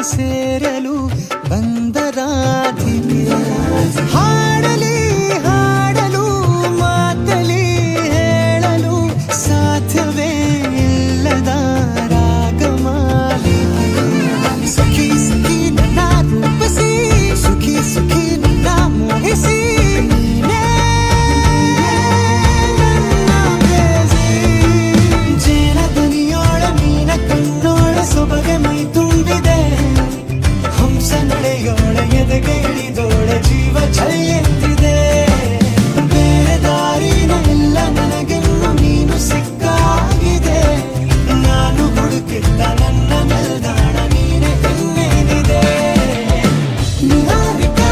ಸೇರಲು ಬಂದ ರಾಧಿಕೆ ಹಾಡಲಿ ಹಾಡಲು ಮಾತಲಿ ಹೇಳಲು ಸಾಧ್ಯವೇ ಇಲ್ಲದ ರಾಗಮಾಲಿಕೆ ಸಖಿ ಸಖಿ ನನ್ನ ರೂಪಿಸಿ ಸುಖಿ ಸುಖಿ ನನ್ನ ಮೋಹಿಸಿ ನೀನೇ ನನ್ನ ಪ್ರೇಯಸಿ. ಜೇನ ದನಿಯೋಳ ಮೀನ ಕಣ್ಣೋಳ ಸೊಬಗೆ ಮೈ ತುಂಬಿದೆ ಹಂಸ ನಡೆಯೋಳ ಎದೆಗೆ ಇಳಿದೋಳ ಜೀವ ಚೈಯೆಂದಿದೆ ಬೇರೆ ದಾರಿನ ಇಲ್ಲ ನನಗೆನ್ನು ನೀನು ಸಿಕ್ಕಾಗಿದೆ ನಾನು ಹುಡುಕಿದ್ದ ನನ್ನ ನಿಲ್ದಾಣ ನೀನೆ ಇನ್ನೇನಿದೆ ನಿಹಾರಿಕಾ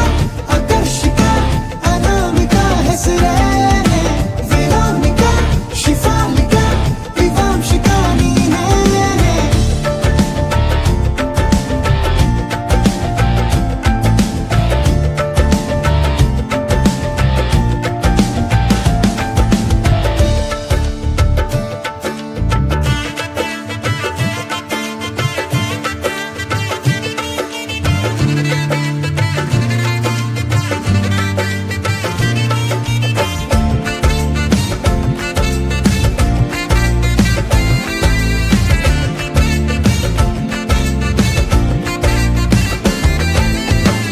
ಆಕರ್ಷಿಕಾ ಅನಾಮಿಕಾ ಹೆಸರೇನೆ ವೇದಾಂಬಿಕಾ ಶಿಫಾಲಿಕಾ ವಿವಾಂಶಿಕಾ ನೀನೇ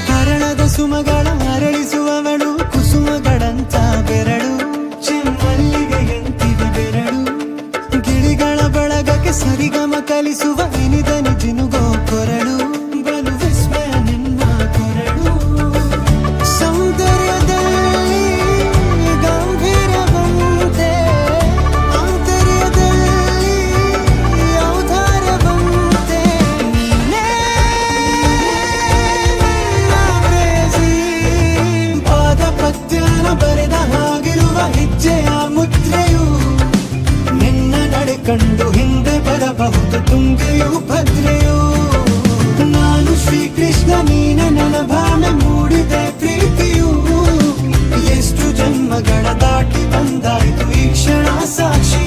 ಹರಣದ ಸುಮಗಳ ಅರಳಿಸುವವಳು ಕುಸುಮಗಳಂತ ಬೆರಳು ಚೆಮ್ಮಲ್ಲಿಗೆಯಂತಿವೆ ಬೆರಳು ಗಿಳಿಗಳ ಬಳಗಕ್ಕೆ ಸರಿಗಮ ಕಲಿಸುವ ಇನಿದನಿ ಜಿನುಗೋ ಕೊರಳು ಬಲು ವಿಸ್ಮಯ ನಿನ್ನ ಕೊರಳು ಸೌಂದರ್ಯದಲ್ಲಿ ಗಂಭೀರವಂತೆ ಆಂತರ್ಯದಲ್ಲಿ ಔದಾರ್ಯವಂತೆ ನೀನೇ ಪ್ರೇಯಸಿ. ಪಾದ ಪದ್ಯನ ಬರೆದ ಹಾಗಿರುವ ಹೆಜ್ಜೆಯ ಮುದ್ರೆಯು ನಿನ್ನ ನಡೆ ಕಂಡು ಹಿಂದೆ ಬರಬಹುದು ತುಂಗೆಯು ಭದ್ರೆಯು ನಾನು ಶ್ರೀಕೃಷ್ಣ ನೀನೆ ನನ್ನ ಭಾವನೆ ಮೂಡಿದೆ ಪ್ರೀತಿಯು ಎಷ್ಟು ಜನ್ಮಗಳ ದಾಟಿ ಬಂದಾಯ್ತು ಈ ಕ್ಷಣ ಸಾಕ್ಷಿ